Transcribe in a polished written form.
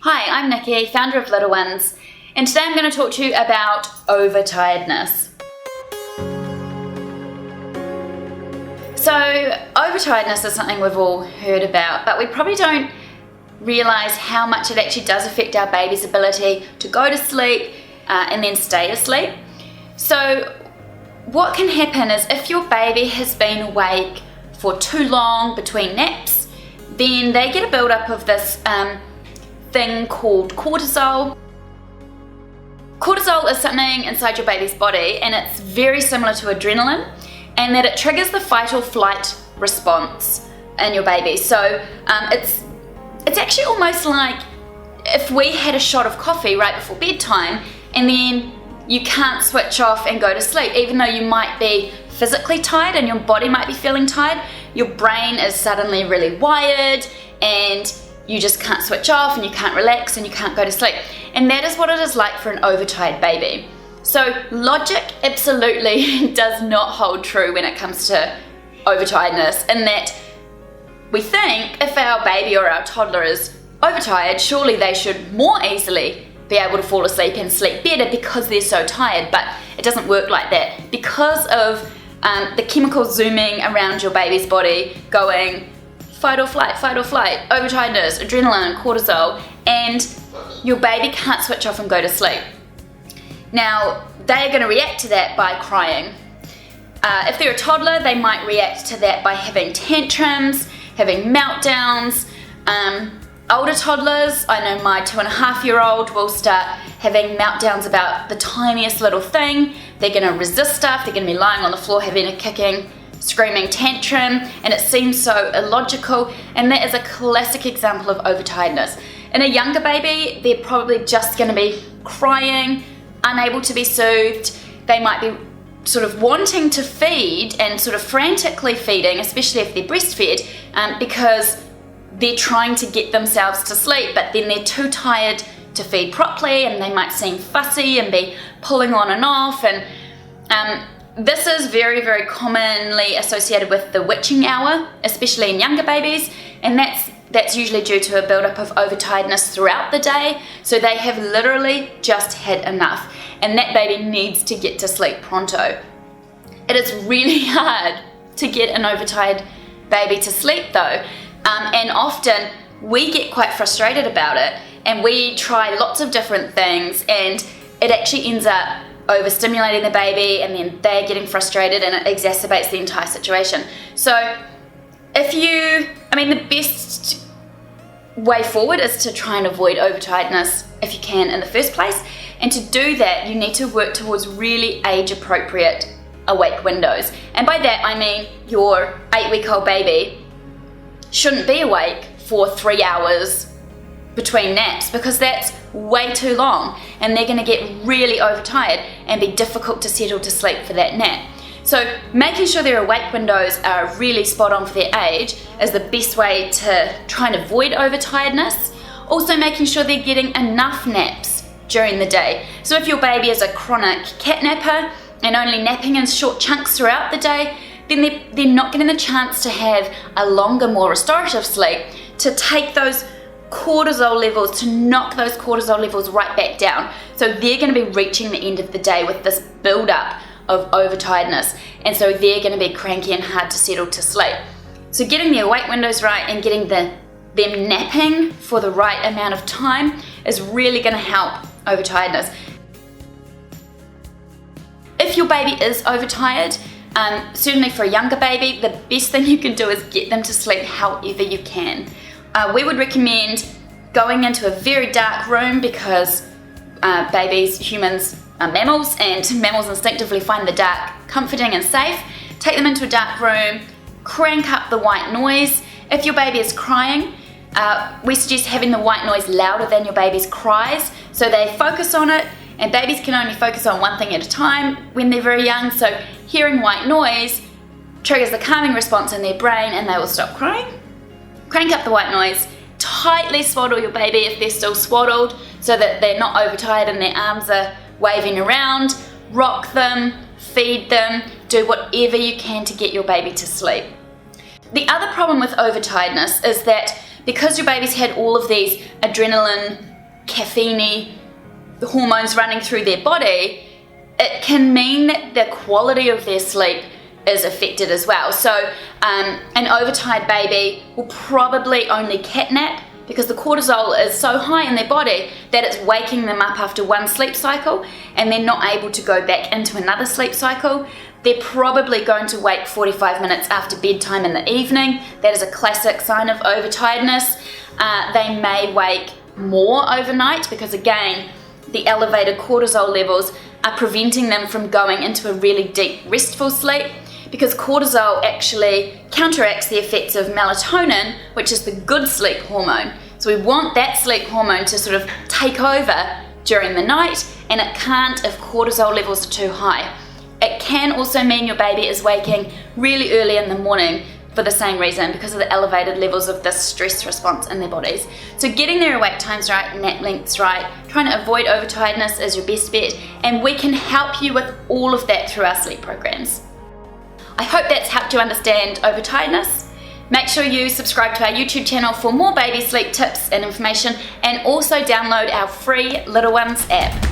Hi, I'm Nicky, founder of Little Ones, and today I'm going to talk to you about overtiredness. So, overtiredness is something we've all heard about, but we probably don't realise how much it actually does affect our baby's ability to go to sleep and then stay asleep. So, what can happen is if your baby has been awake for too long between naps, then they get a build-up of this thing called cortisol. Cortisol is something inside your baby's body, and it's very similar to adrenaline, and that it triggers the fight or flight response in your baby. So it's actually almost like if we had a shot of coffee right before bedtime and then you can't switch off and go to sleep, even though you might be physically tired and your body might be feeling tired, your brain is suddenly really wired and you just can't switch off and you can't relax and you can't go to sleep. And that is what it is like for an overtired baby. So logic absolutely does not hold true when it comes to overtiredness, in that we think if our baby or our toddler is overtired, surely they should more easily be able to fall asleep and sleep better because they're so tired, but it doesn't work like that. Because of the chemicals zooming around your baby's body going fight or flight, overtiredness, adrenaline, cortisol, and your baby can't switch off and go to sleep. Now, they're going to react to that by crying. If they're a toddler, they might react to that by having tantrums, having meltdowns. Older toddlers, I know my 2.5-year-old will start having meltdowns about the tiniest little thing. They're going to resist stuff, they're going to be lying on the floor having a kicking, screaming tantrum, and it seems so illogical, and that is a classic example of overtiredness. In a younger baby, they're probably just going to be crying, unable to be soothed. They might be sort of wanting to feed and sort of frantically feeding, especially if they're breastfed, because they're trying to get themselves to sleep, but then they're too tired to feed properly, and they might seem fussy and be pulling on and off. And this is very, very commonly associated with the witching hour, especially in younger babies, and that's usually due to a buildup of overtiredness throughout the day. So they have literally just had enough, and that baby needs to get to sleep pronto. It is really hard to get an overtired baby to sleep though, and often we get quite frustrated about it, and we try lots of different things, and it actually ends up overstimulating the baby, and then they're getting frustrated, and it exacerbates the entire situation. So the best way forward is to try and avoid overtiredness if you can in the first place, and to do that you need to work towards really age appropriate awake windows. And by that I mean your 8-week-old baby shouldn't be awake for 3 hours between naps, because that's way too long, and they're going to get really overtired and be difficult to settle to sleep for that nap. So making sure their awake windows are really spot on for their age is the best way to try and avoid overtiredness. Also making sure they're getting enough naps during the day. So if your baby is a chronic cat napper and only napping in short chunks throughout the day, then they're not getting the chance to have a longer, more restorative sleep, to take those cortisol levels, to knock those cortisol levels right back down. So they're going to be reaching the end of the day with this build-up of overtiredness, and so they're going to be cranky and hard to settle to sleep. So getting the awake windows right and getting them napping for the right amount of time is really going to help overtiredness. If your baby is overtired, certainly for a younger baby, the best thing you can do is get them to sleep however you can. We would recommend going into a very dark room, because humans are mammals, and mammals instinctively find the dark comforting and safe. Take them into a dark room, crank up the white noise. If your baby is crying, we suggest having the white noise louder than your baby's cries, so they focus on it, and babies can only focus on one thing at a time when they're very young, so hearing white noise triggers the calming response in their brain and they will stop crying. Crank up the white noise, tightly swaddle your baby if they're still swaddled, so that they're not overtired and their arms are waving around. Rock them, feed them, do whatever you can to get your baby to sleep. The other problem with overtiredness is that because your baby's had all of these adrenaline caffeine-y hormones running through their body, it can mean that the quality of their sleep is affected as well. So an overtired baby will probably only catnap because the cortisol is so high in their body that it's waking them up after one sleep cycle and they're not able to go back into another sleep cycle. They're probably going to wake 45 minutes after bedtime in the evening. That is a classic sign of overtiredness. They may wake more overnight because, again, the elevated cortisol levels are preventing them from going into a really deep restful sleep, because cortisol actually counteracts the effects of melatonin, which is the good sleep hormone. So we want that sleep hormone to sort of take over during the night, and it can't if cortisol levels are too high. It can also mean your baby is waking really early in the morning for the same reason, because of the elevated levels of this stress response in their bodies. So getting their awake times right, nap lengths right, trying to avoid overtiredness is your best bet, and we can help you with all of that through our sleep programs. I hope that's helped you understand overtiredness. Make sure you subscribe to our YouTube channel for more baby sleep tips and information, and also download our free Little Ones app.